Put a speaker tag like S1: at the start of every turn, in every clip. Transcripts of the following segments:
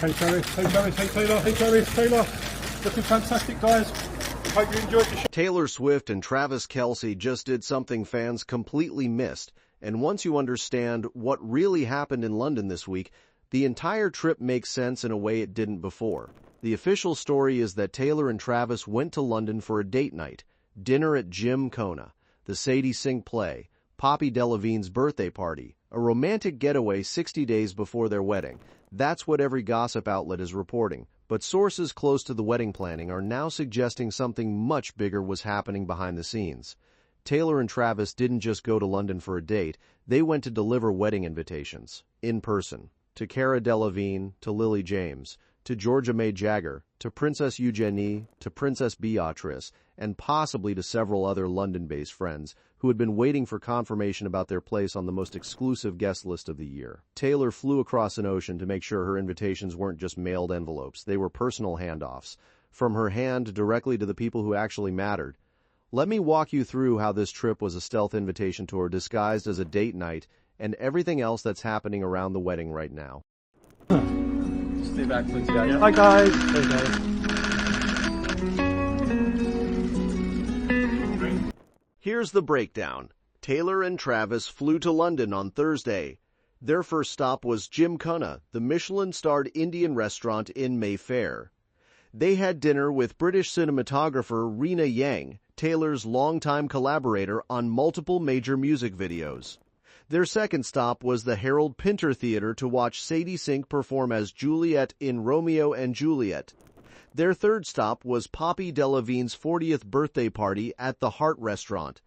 S1: Hey Travis, hey Travis, hey Taylor, hey Travis, Taylor. Looking fantastic, guys. Hope you enjoyed the show.
S2: Taylor Swift and Travis Kelce just did something fans completely missed, and once you understand what really happened in London this week, the entire trip makes sense in a way it didn't before. The official story is that Taylor and Travis went to London for a date night, dinner at Jim Kona, the Sadie Sink play, Poppy Delavigne's birthday party, a romantic getaway 60 days before their wedding. That's what every gossip outlet is reporting, but sources close to the wedding planning are now suggesting something much bigger was happening behind the scenes. Taylor and Travis didn't just go to London for a date, they went to deliver wedding invitations, in person, to Cara Delevingne, to Lily James, to Georgia May Jagger, to Princess Eugenie, to Princess Beatrice, and possibly to several other London-based friends who had been waiting for confirmation about their place on the most exclusive guest list of the year. Taylor flew across an ocean to make sure her invitations weren't just mailed envelopes, they were personal handoffs, from her hand directly to the people who actually mattered. Let me walk you through how this trip was a stealth invitation tour disguised as a date night and everything else that's happening around the wedding right now.
S1: Stay back, please, guys. Hi, guys. Hey, guys.
S2: Here's the breakdown. Taylor and Travis flew to London on Thursday. Their first stop was Jim Kona, the Michelin-starred Indian restaurant in Mayfair. They had dinner with British cinematographer Rina Yang, Taylor's longtime collaborator on multiple major music videos. Their second stop was the Harold Pinter Theatre to watch Sadie Sink perform as Juliet in Romeo and Juliet. Their third stop was Poppy Delavigne's 40th birthday party at the Hart Restaurant.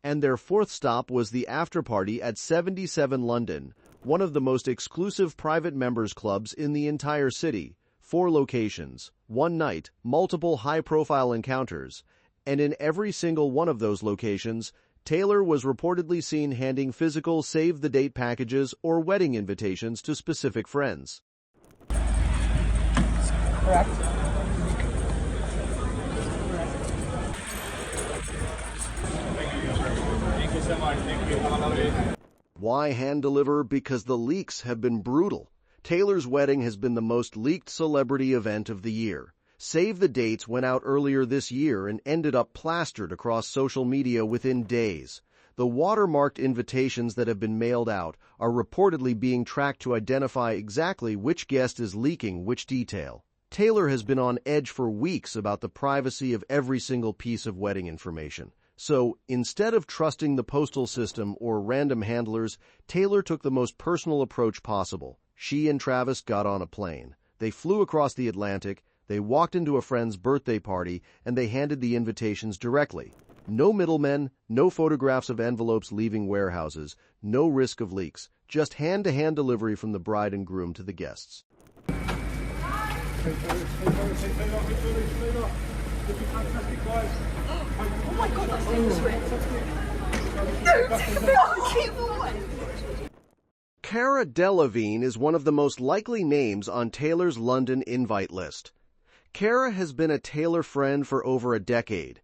S2: And their fourth stop was the after-party at 77 London, one of the most exclusive private members clubs in the entire city. 4 locations, 1 night, multiple high-profile encounters, and in every single one of those locations, Taylor was reportedly seen handing physical save-the-date packages or wedding invitations to specific friends.
S3: Correct.
S1: Thank you so much. Thank you. Have a lovely day.
S2: Why hand deliver? Because the leaks have been brutal. Taylor's wedding has been the most leaked celebrity event of the year. Save the Dates went out earlier this year and ended up plastered across social media within days. The watermarked invitations that have been mailed out are reportedly being tracked to identify exactly which guest is leaking which detail. Taylor has been on edge for weeks about the privacy of every single piece of wedding information. So, instead of trusting the postal system or random handlers, Taylor took the most personal approach possible. She and Travis got on a plane. They flew across the Atlantic, they walked into a friend's birthday party, and they handed the invitations directly. No middlemen, no photographs of envelopes leaving warehouses, no risk of leaks, just hand-to-hand delivery from the bride and groom to the guests.
S1: Hey, Taylor, Taylor. Looking fantastic, guys.
S3: Oh my god, that's Taylor Swift. No, keep away.
S2: Cara Delevingne is one of the most likely names on Taylor's London invite list. Cara has been a Taylor friend for over a decade.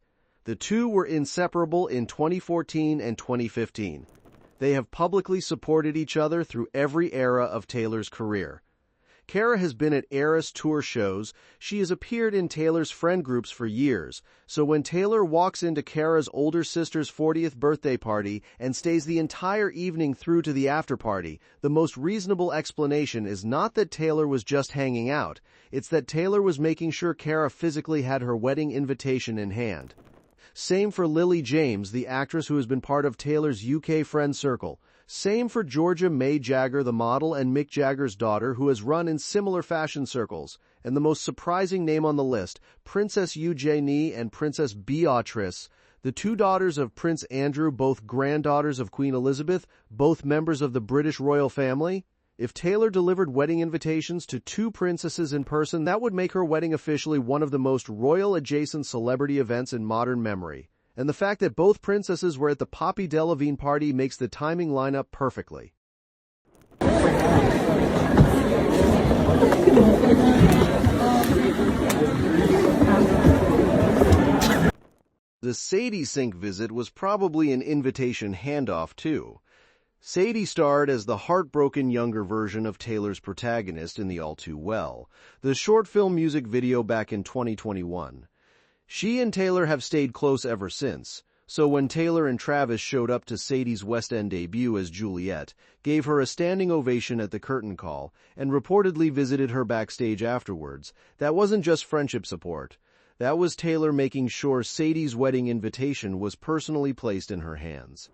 S2: The two were inseparable in 2014 and 2015. They have publicly supported each other through every era of Taylor's career. Cara has been at Eras tour shows. She has appeared in Taylor's friend groups for years, so when Taylor walks into Cara's older sister's 40th birthday party and stays the entire evening through to the after-party, the most reasonable explanation is not that Taylor was just hanging out, it's that Taylor was making sure Cara physically had her wedding invitation in hand. Same for Lily James, the actress who has been part of Taylor's UK friend circle. Same for Georgia May Jagger, the model and Mick Jagger's daughter, who has run in similar fashion circles. And the most surprising name on the list, Princess Eugenie and Princess Beatrice, the 2 daughters of Prince Andrew, both granddaughters of Queen Elizabeth, both members of the British royal family. If Taylor delivered wedding invitations to 2 princesses in person, that would make her wedding officially one of the most royal-adjacent celebrity events in modern memory. And the fact that both princesses were at the Poppy Delevingne party makes the timing line up perfectly. The Sadie Sink visit was probably an invitation handoff, too. Sadie starred as the heartbroken younger version of Taylor's protagonist in the All Too Well, the short film music video back in 2021. She and Taylor have stayed close ever since, so when Taylor and Travis showed up to Sadie's West End debut as Juliet, gave her a standing ovation at the curtain call, and reportedly visited her backstage afterwards, that wasn't just friendship support. That was Taylor making sure Sadie's wedding invitation was personally placed in her hands.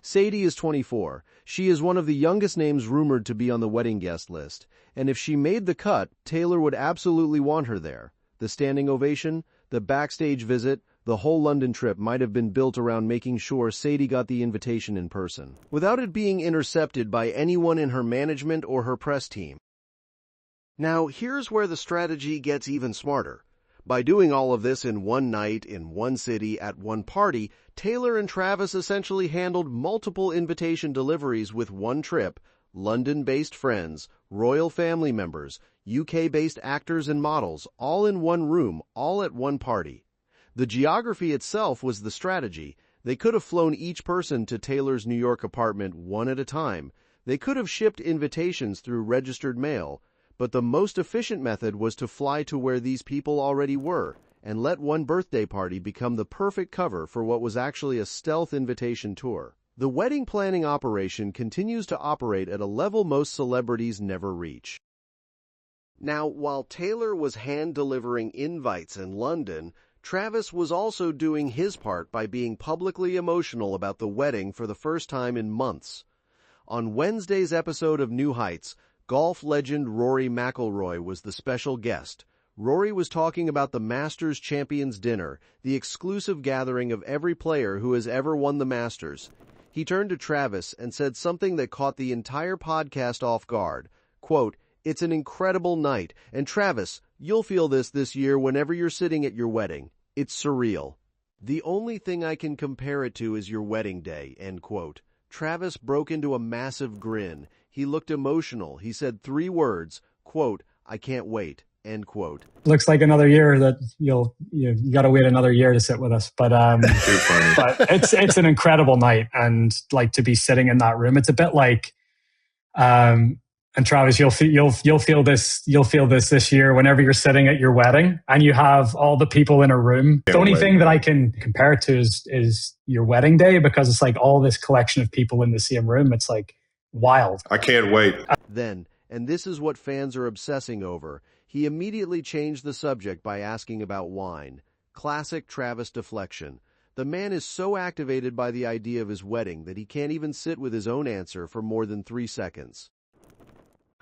S2: Sadie is 24. She is one of the youngest names rumored to be on the wedding guest list, and if she made the cut, Taylor would absolutely want her there. The standing ovation, the backstage visit, the whole London trip might have been built around making sure Sadie got the invitation in person, without it being intercepted by anyone in her management or her press team. Now, here's where the strategy gets even smarter. By doing all of this in one night, in one city, at one party, Taylor and Travis essentially handled multiple invitation deliveries with one trip, London-based friends, royal family members, UK-based actors and models, all in one room, all at one party. The geography itself was the strategy. They could have flown each person to Taylor's New York apartment one at a time. They could have shipped invitations through registered mail. But the most efficient method was to fly to where these people already were and let one birthday party become the perfect cover for what was actually a stealth invitation tour. The wedding planning operation continues to operate at a level most celebrities never reach. Now, while Taylor was hand-delivering invites in London, Travis was also doing his part by being publicly emotional about the wedding for the first time in months. On Wednesday's episode of New Heights, golf legend Rory McIlroy was the special guest. Rory was talking about the Masters Champions Dinner, the exclusive gathering of every player who has ever won the Masters. He turned to Travis and said something that caught the entire podcast off guard. Quote, "It's an incredible night, and Travis, you'll feel this year whenever you're sitting at your wedding. It's surreal. The only thing I can compare it to is your wedding day," end quote. Travis broke into a massive grin. He looked emotional. He said 3 words, quote, "I can't wait," end quote.
S4: Looks like another year that you got to wait another year to sit with us. But but it's an incredible night, and like to be sitting in that room, it's a bit like and Travis, you'll feel this year whenever you're sitting at your wedding and you have all the people in a room. The only thing that I can compare it to is your wedding day, because it's like all this collection of people in the same room. It's like wild.
S5: I can't wait.
S2: Then, and this is what fans are obsessing over, he immediately changed the subject by asking about wine. Classic Travis deflection. The man is so activated by the idea of his wedding that he can't even sit with his own answer for more than 3 seconds.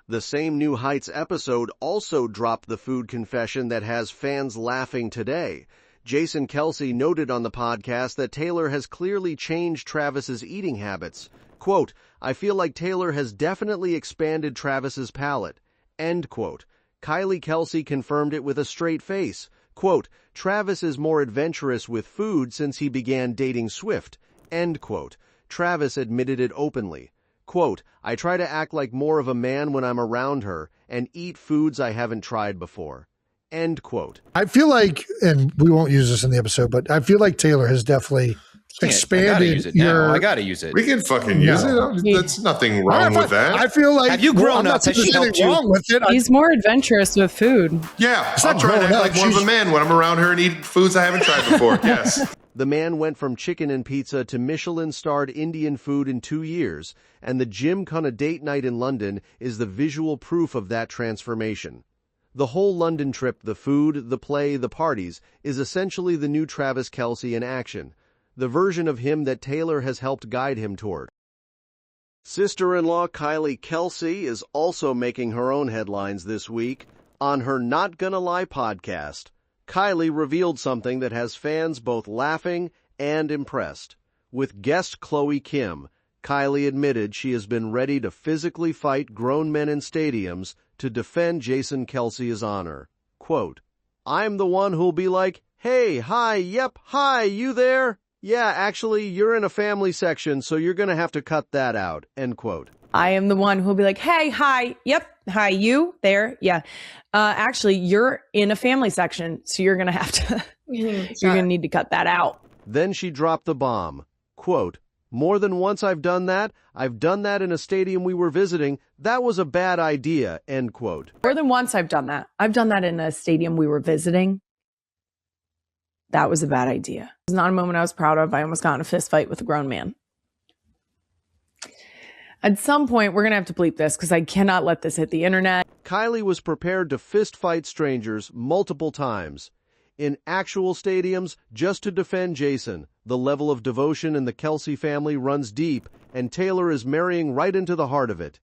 S2: The same New Heights episode also dropped the food confession that has fans laughing today. Jason Kelce noted on the podcast that Taylor has clearly changed Travis's eating habits. Quote, "I feel like Taylor has definitely expanded Travis's palate," end quote. Kylie Kelce confirmed it with a straight face. Quote, "Travis is more adventurous with food since he began dating Swift," end quote. Travis admitted it openly. Quote, "I try to act like more of a man when I'm around her and eat foods I haven't tried before," end quote.
S6: I feel like, and we won't use this in the episode, but I feel like Taylor has definitely expanded
S7: I gotta use it.
S5: We can fucking use it. That's nothing wrong with that.
S6: I feel like,
S7: have you grown up?
S6: There's anything wrong with it.
S8: He's more adventurous with food.
S5: Yeah, I'm trying to act like more of a man when I'm around her and eat foods I haven't tried before. Yes.
S2: The man went from chicken and pizza to Michelin-starred Indian food in 2 years, and the gym-kind of date night in London is the visual proof of that transformation. The whole London trip, the food, the play, the parties, is essentially the new Travis Kelce in action, the version of him that Taylor has helped guide him toward. Sister-in-law Kylie Kelce is also making her own headlines this week. On her Not Gonna Lie podcast, Kylie revealed something that has fans both laughing and impressed. With guest Chloe Kim, Kylie admitted she has been ready to physically fight grown men in stadiums to defend Jason Kelce's honor. Quote, "I'm the one who'll be like, 'Hey, hi, yep, hi, you there?' Yeah, actually, you're in a family section, so you're going to have to cut that out, end quote.
S8: I am the one who'll be like, hey, hi, yep, hi, you, there, yeah. Actually, you're in a family section, so you're going to have to, you're going to need to cut that out.
S2: Then she dropped the bomb. Quote, more than once I've done that. I've done that in a stadium we were visiting. That was a bad idea, end quote.
S8: More than once I've done that. I've done that in a stadium we were visiting. That was a bad idea. It was not a moment I was proud of. I almost got in a fist fight with a grown man. At some point, we're going to have to bleep this because I cannot let this hit the internet.
S2: Kylie was prepared to fist fight strangers multiple times. In actual stadiums, just to defend Jason. The level of devotion in the Kelce family runs deep, and Taylor is marrying right into the heart of it.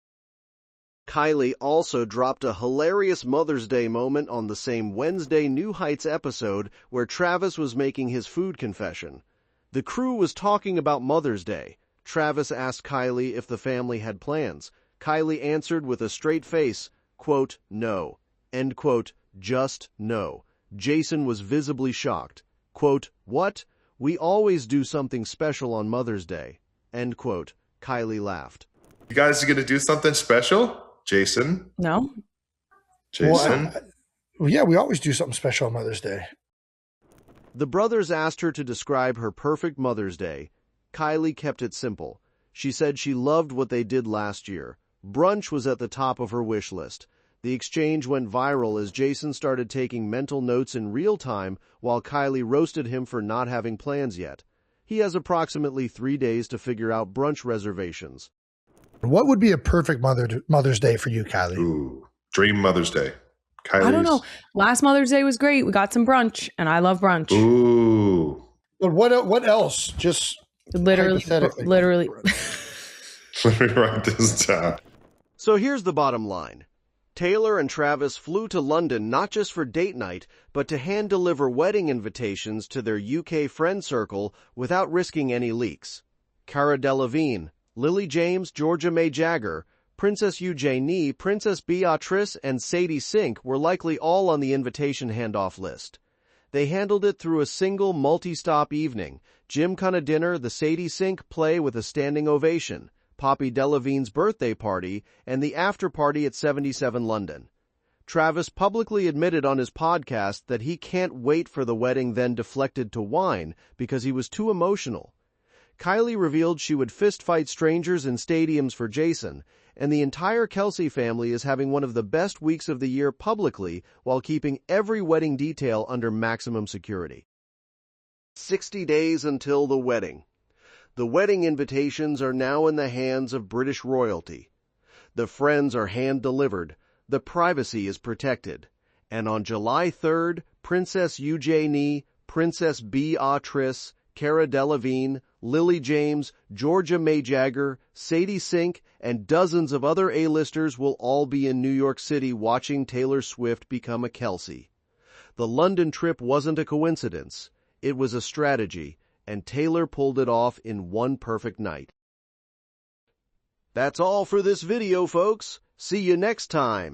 S2: Kylie also dropped a hilarious Mother's Day moment on the same Wednesday New Heights episode where Travis was making his food confession. The crew was talking about Mother's Day. Travis asked Kylie if the family had plans. Kylie answered with a straight face, quote, no, end quote, just no. Jason was visibly shocked. Quote, what? We always do something special on Mother's Day, end quote. Kylie laughed.
S5: You guys are going to do something special? Jason?
S8: No.
S5: Jason?
S6: Well, yeah, we always do something special on Mother's Day.
S2: The brothers asked her to describe her perfect Mother's Day. Kylie kept it simple. She said she loved what they did last year. Brunch was at the top of her wish list. The exchange went viral as Jason started taking mental notes in real time while Kylie roasted him for not having plans yet. He has approximately 3 days to figure out brunch reservations.
S6: What would be a perfect Mother's Day for you, Kylie?
S5: Ooh, dream Mother's Day. Kylie's.
S8: I don't know. Last Mother's Day was great. We got some brunch, and I love brunch.
S5: Ooh.
S6: But what else? Just
S8: literally.
S5: Let me write this down.
S2: So here's the bottom line. Taylor and Travis flew to London not just for date night, but to hand-deliver wedding invitations to their UK friend circle without risking any leaks. Cara Delevingne, Lily James, Georgia May Jagger, Princess Eugenie, Princess Beatrice, and Sadie Sink were likely all on the invitation handoff list. They handled it through a single multi-stop evening, gymkhana dinner, the Sadie Sink play with a standing ovation, Poppy Delevingne's birthday party, and the after-party at 77 London. Travis publicly admitted on his podcast that he can't wait for the wedding, then deflected to wine because he was too emotional. Kylie revealed she would fist-fight strangers in stadiums for Jason, and the entire Kelce family is having one of the best weeks of the year publicly while keeping every wedding detail under maximum security. 60 days until the wedding. The wedding invitations are now in the hands of British royalty. The friends are hand-delivered, the privacy is protected, and on July 3rd, Princess Eugenie, Princess Beatrice, Cara Delevingne, Lily James, Georgia May Jagger, Sadie Sink, and dozens of other A-listers will all be in New York City watching Taylor Swift become a Kelce. The London trip wasn't a coincidence. It was a strategy, and Taylor pulled it off in one perfect night. That's all for this video, folks. See you next time.